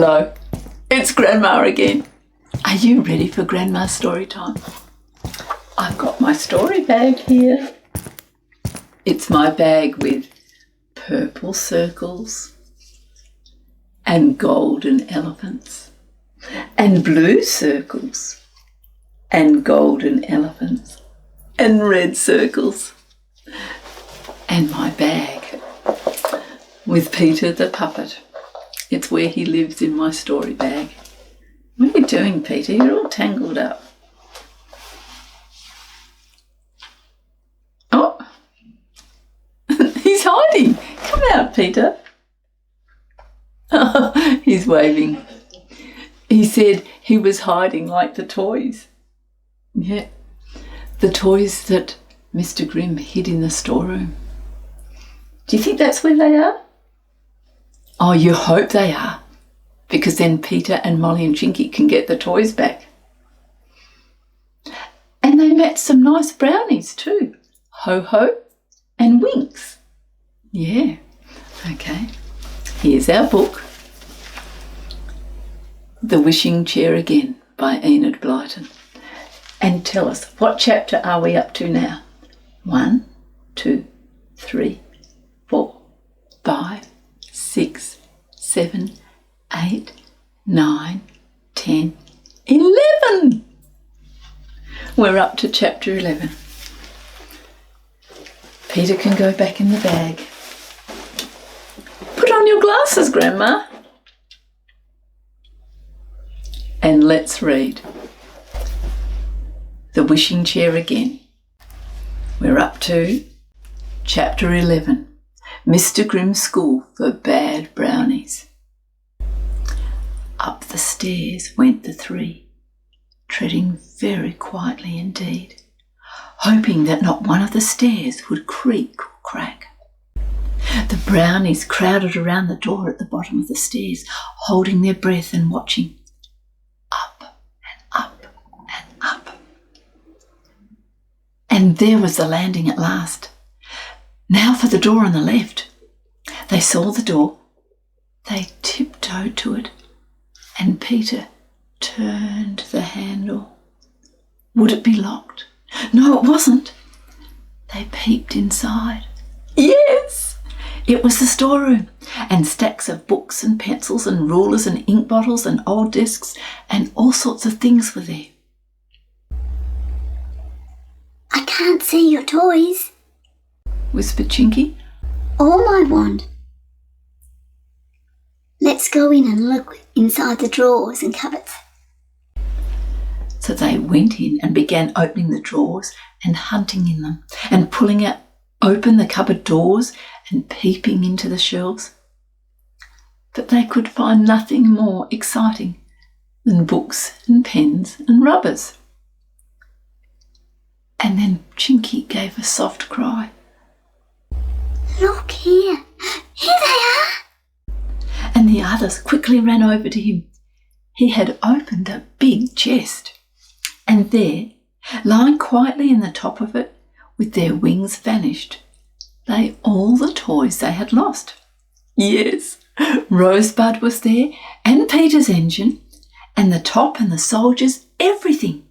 Hello, it's Grandma again. Are you ready for Grandma's story time? I've got my story bag here. It's my bag with purple circles and golden elephants and blue circles and golden elephants and red circles, and my bag with Peter the puppet. It's where he lives in my story bag. What are you doing, Peter? You're all tangled up. Oh, he's hiding. Come out, Peter. Oh, he's waving. He said he was hiding like the toys. Yeah, the toys that Mr. Grimm hid in the storeroom. Do you think that's where they are? Oh, you hope they are, because then Peter and Mollie and Chinky can get the toys back. And they met some nice brownies too. Ho-Ho and Winks. Yeah, okay. Here's our book. The Wishing Chair Again by Enid Blyton. And tell us, what chapter are we up to now? 1, 2, 3, 4, 5, 6, 7, 8, 9, 10, 11. We're up to chapter 11. Peter can go back in the bag. Put on your glasses, Grandma. And let's read. The Wishing Chair Again. We're up to chapter 11. Mr. Grimm's School for Bad Brownies. Up the stairs went the three, treading very quietly indeed, hoping that not one of the stairs would creak or crack. The brownies crowded around the door at the bottom of the stairs, holding their breath and watching. Up and up and up. And there was the landing at last. Now for the door on the left. They saw the door. They tiptoed to it, and Peter turned the handle. Would it be locked? No, it wasn't. They peeped inside. Yes! It was the storeroom, and stacks of books and pencils and rulers and ink bottles and old desks and all sorts of things were there. I can't see your toys, whispered Chinky. or my wand. Let's go in and look inside the drawers and cupboards. So they went in and began opening the drawers and hunting in them and pulling open the cupboard doors and peeping into the shelves. But they could find nothing more exciting than books and pens and rubbers. And then Chinky gave a soft cry. Look here. Here they are. And the others quickly ran over to him. He had opened a big chest, and there, lying quietly in the top of it, with their wings vanished, lay all the toys they had lost. Yes, Rosebud was there, and Peter's engine, and the top and the soldiers, everything.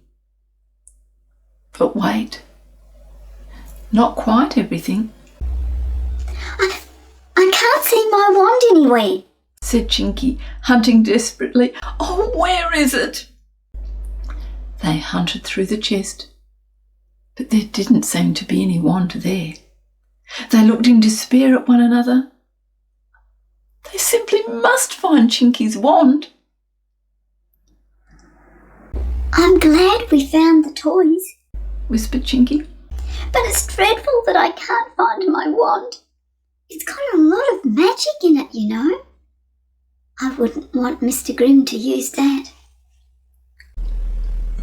But wait, not quite everything, I can't see my wand anywhere, said Chinky, hunting desperately. Oh, where is it? They hunted through the chest, but there didn't seem to be any wand there. They looked in despair at one another. They simply must find Chinky's wand. I'm glad we found the toys, whispered Chinky. but it's dreadful that I can't find my wand. It's got a lot of magic in it, you know. I wouldn't want Mr. Grimm to use that.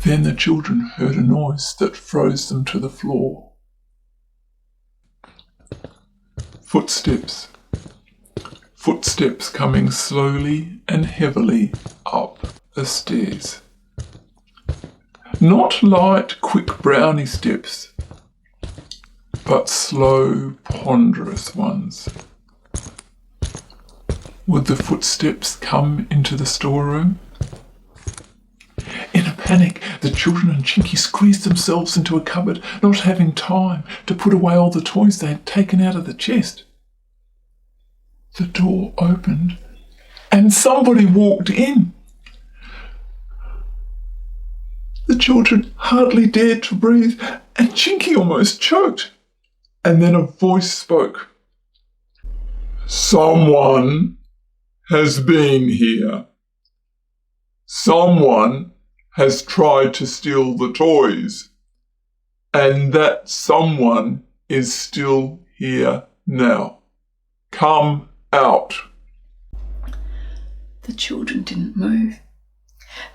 Then the children heard a noise that froze them to the floor. Footsteps. Footsteps coming slowly and heavily up the stairs. Not light, quick brownie steps, but slow, ponderous ones. Would the footsteps come into the storeroom? In a panic, the children and Chinky squeezed themselves into a cupboard, not having time to put away all the toys they had taken out of the chest. The door opened and somebody walked in. The children hardly dared to breathe and Chinky almost choked. And then a voice spoke. Someone has been here. Someone has tried to steal the toys. And that someone is still here now. Come out. The children didn't move.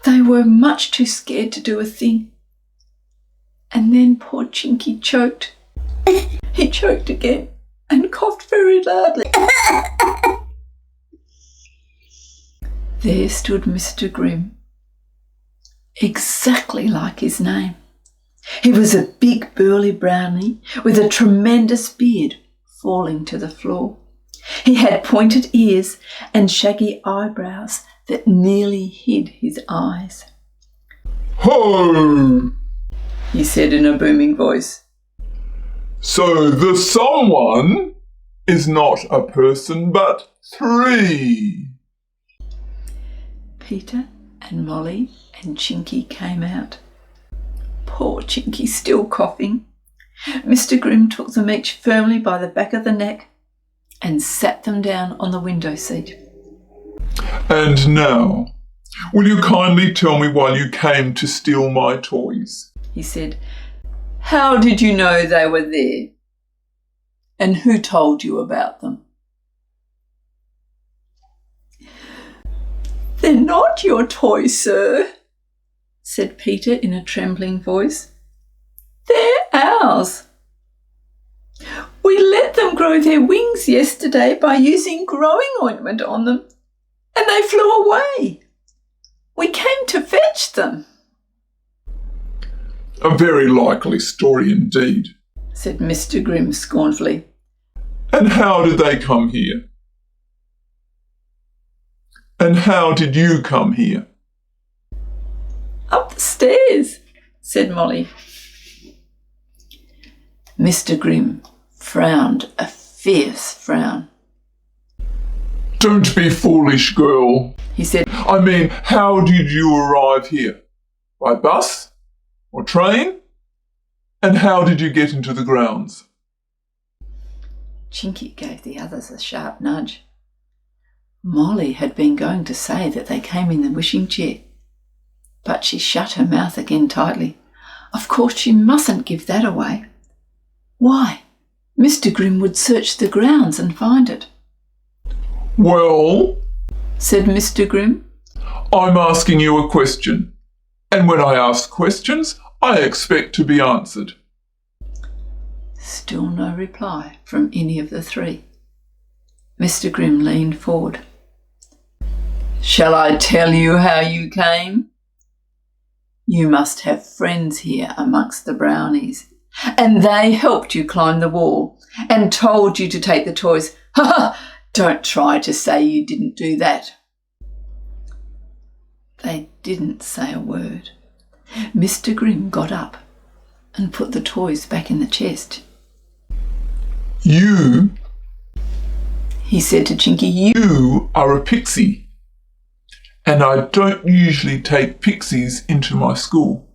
They were much too scared to do a thing. And then poor Chinky choked. He choked again and coughed very loudly. There stood Mr. Grimm, exactly like his name. He was a big burly brownie with a tremendous beard falling to the floor. He had pointed ears and shaggy eyebrows that nearly hid his eyes. Ho! He said in a booming voice. So the someone is not a person but 3. Peter and Mollie and Chinky came out. Poor Chinky still coughing. Mr. Grimm took them each firmly by the back of the neck and sat them down on the window seat. And now, will you kindly tell me why you came to steal my toys? He said, How did you know they were there? And who told you about them? They're not your toys, sir, said Peter in a trembling voice. They're ours. We let them grow their wings yesterday by using growing ointment on them, and they flew away. We came to fetch them. A very likely story indeed, said Mr. Grimm scornfully. And how did they come here? And how did you come here? Up the stairs, said Mollie. Mr. Grimm frowned a fierce frown. Don't be foolish, girl, he said. I mean, how did you arrive here? By bus? Or train? And how did you get into the grounds? Chinky gave the others a sharp nudge. Mollie had been going to say that they came in the wishing chair, but she shut her mouth again tightly. Of course she mustn't give that away. Why? Mr. Grimm would search the grounds and find it. Well, said Mr. Grimm, I'm asking you a question, and when I ask questions, I expect to be answered. Still no reply from any of the 3. Mr. Grimm leaned forward. Shall I tell you how you came? You must have friends here amongst the Brownies, and they helped you climb the wall and told you to take the toys. Ha ha! Don't try to say you didn't do that. They didn't say a word. Mr. Grimm got up and put the toys back in the chest. You, he said to Chinky, you are a pixie. And I don't usually take pixies into my school.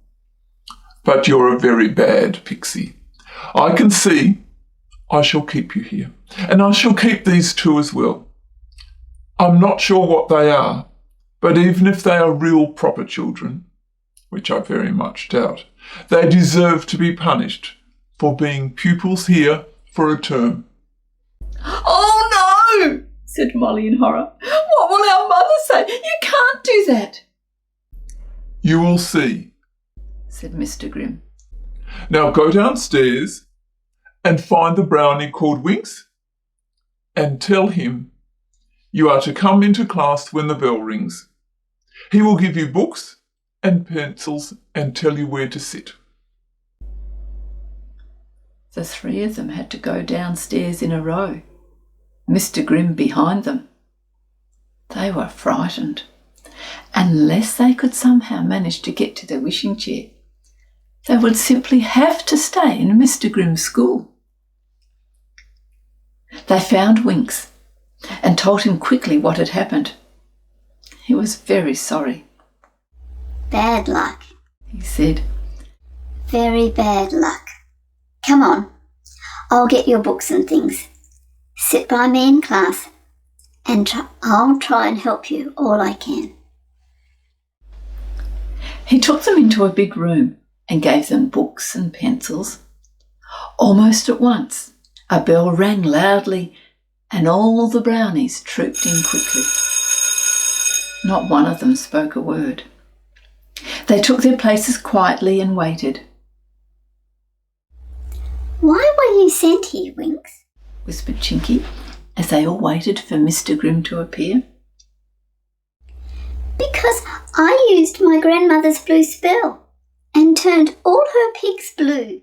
But you're a very bad pixie. I can see I shall keep you here. And I shall keep these 2 as well. I'm not sure what they are, but even if they are real proper children, which I very much doubt, they deserve to be punished for being pupils here for a term. Oh no! said Mollie in horror. What will our mother say? You can't do that. You will see, said Mr. Grimm. Now go downstairs and find the brownie called Winks and tell him you are to come into class when the bell rings. He will give you books and pencils and tell you where to sit. The 3 of them had to go downstairs in a row, Mr. Grimm behind them. They were frightened. Unless they could somehow manage to get to the wishing chair, they would simply have to stay in Mr. Grimm's school. They found Winks and told him quickly what had happened. He was very sorry. Bad luck, He said, very bad luck. Come on, I'll get your books and things. Sit by me in class and I'll try and help you all I can. He took them into a big room and gave them books and pencils. Almost at once, a bell rang loudly and all the brownies trooped in quickly. Not one of them spoke a word. They took their places quietly and waited. Why were you sent here, Winks? Whispered Chinky as they all waited for Mr. Grimm to appear. Because I used my grandmother's blue spell and turned all her pigs blue.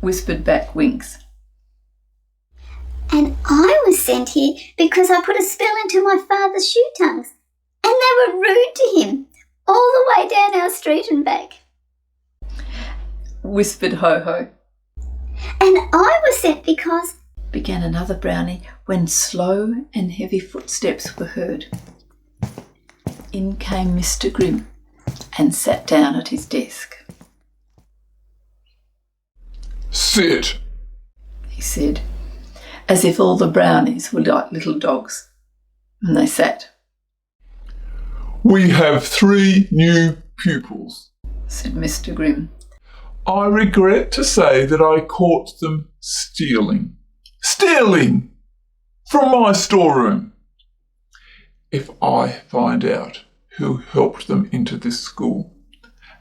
Whispered back Winks. And I was sent here because I put a spell into my father's shoe tongues and they were rude to him all the way down our street and back. Whispered Ho-Ho. And I was sent because... Began another brownie when slow and heavy footsteps were heard. In came Mr. Grimm and sat down at his desk. Sit, He said, as if all the brownies were like little dogs. And they sat. We have 3 new pupils. Said Mr. Grimm. I regret to say that I caught them stealing. Stealing! From my storeroom. If I find out who helped them into this school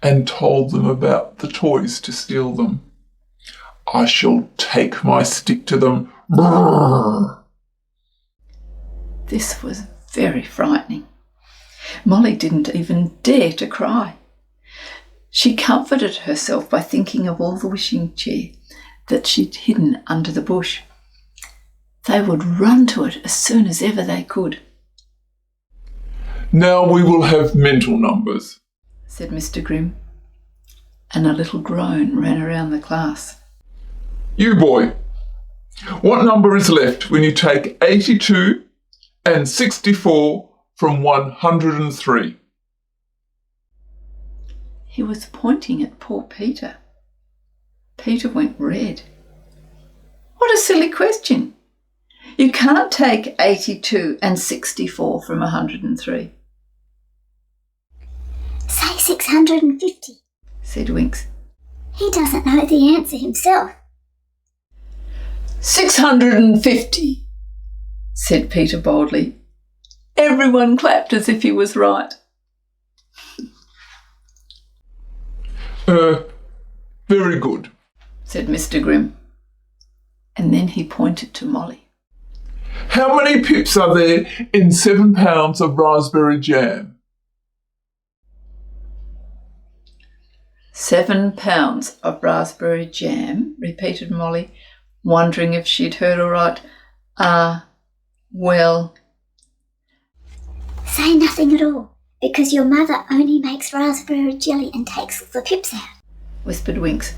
and told them about the toys to steal them, I shall take my stick to them. Brrr. This was very frightening. Molly didn't even dare to cry. She comforted herself by thinking of all the wishing chair that she'd hidden under the bush. They would run to it as soon as ever they could. Now we will have mental numbers, said Mr. Grimm, and a little groan ran around the class. You boy, what number is left when you take 82 and 64 from 103? He was pointing at poor Peter. Peter went red. What a silly question. You can't take 82 and 64 from 103. Say 650, said Winks. He doesn't know the answer himself. 650, said Peter boldly. Everyone clapped as if he was right. Very good, said Mr. Grimm. And then he pointed to Molly. How many pips are there in 7 pounds of raspberry jam? 7 pounds of raspberry jam, repeated Molly, wondering if she'd heard all right. Well... Say nothing at all, because your mother only makes raspberry jelly and takes the pips out, whispered Winks.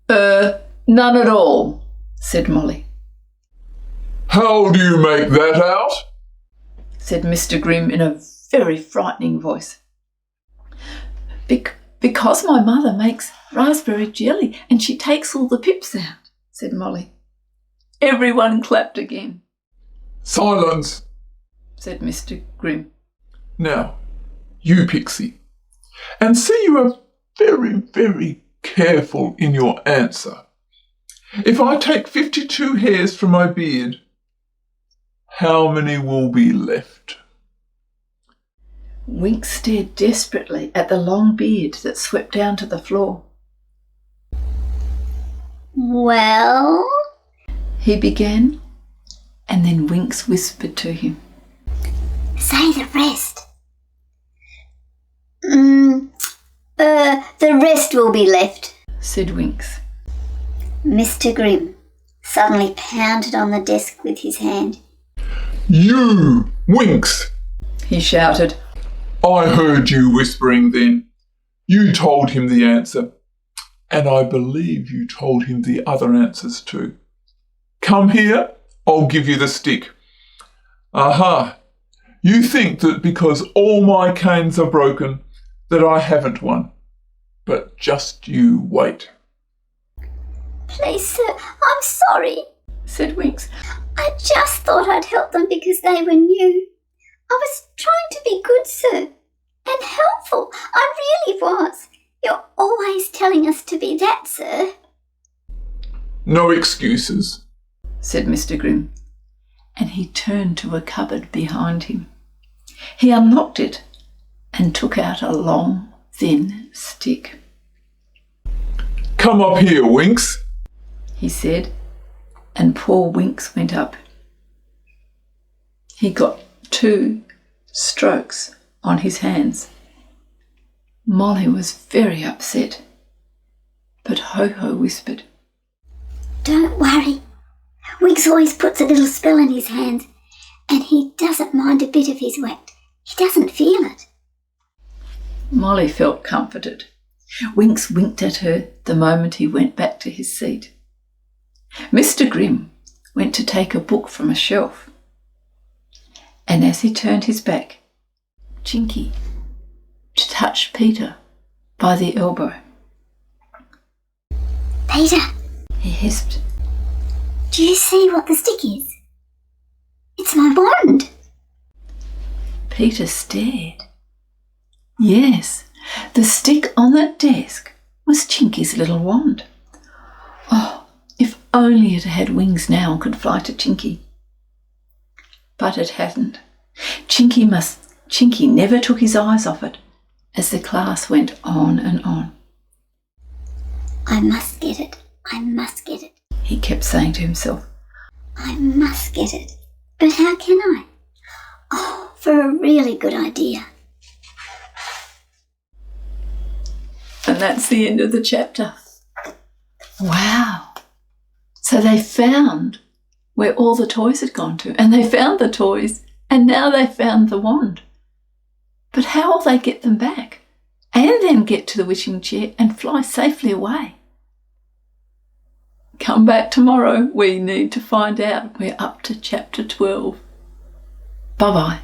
None at all, said Molly. How do you make that out? Said Mr. Grimm in a very frightening voice. Because my mother makes raspberry jelly and she takes all the pips out, said Molly. Everyone clapped again. Silence, said Mr. Grimm. Now, you Pixie, and see you are very, very careful in your answer. If I take 52 hairs from my beard, how many will be left? Winks stared desperately at the long beard that swept down to the floor. Well, he began, and then Winks whispered to him. Say the rest. The rest will be left, said Winks. Mr. Grimm suddenly pounded on the desk with his hand. You, Winks, he shouted. I heard you whispering then. You told him the answer, and I believe you told him the other answers too. Come here, I'll give you the stick. Aha! You think that because all my canes are broken, that I haven't one. But just you wait. Please, sir, I'm sorry, said Winks. I just thought I'd help them because they were new. I was trying to be good, sir, and helpful. I really was. You're always telling us to be that, sir. No excuses, said Mr. Grimm, and he turned to a cupboard behind him. He unlocked it and took out a long, thin stick. Come up here, Winks, he said, and poor Winks went up. He got 2 strokes on his hands. Mollie was very upset, but Ho-Ho whispered, Don't worry. Winks always puts a little spell in his hands, and he doesn't mind a bit if he's wet. He doesn't feel it. Mollie felt comforted. Winks winked at her the moment he went back to his seat. Mr. Grimm went to take a book from a shelf, and as he turned his back, Chinky touched Peter by the elbow. Peter, he hissed. Do you see what the stick is? It's my wand. Peter stared. Yes, the stick on the desk was Chinky's little wand. Oh, if only it had wings now and could fly to Chinky. But it hadn't. Chinky never took his eyes off it as the class went on and on. I must get it. I must get it. He kept saying to himself. I must get it. But how can I? Oh, for a really good idea. And that's the end of the chapter. Wow. So they found where all the toys had gone to, and they found the toys, and now they found the wand. But how will they get them back? And then get to the wishing chair and fly safely away? Come back tomorrow. We need to find out. We're up to chapter 12. Bye-bye.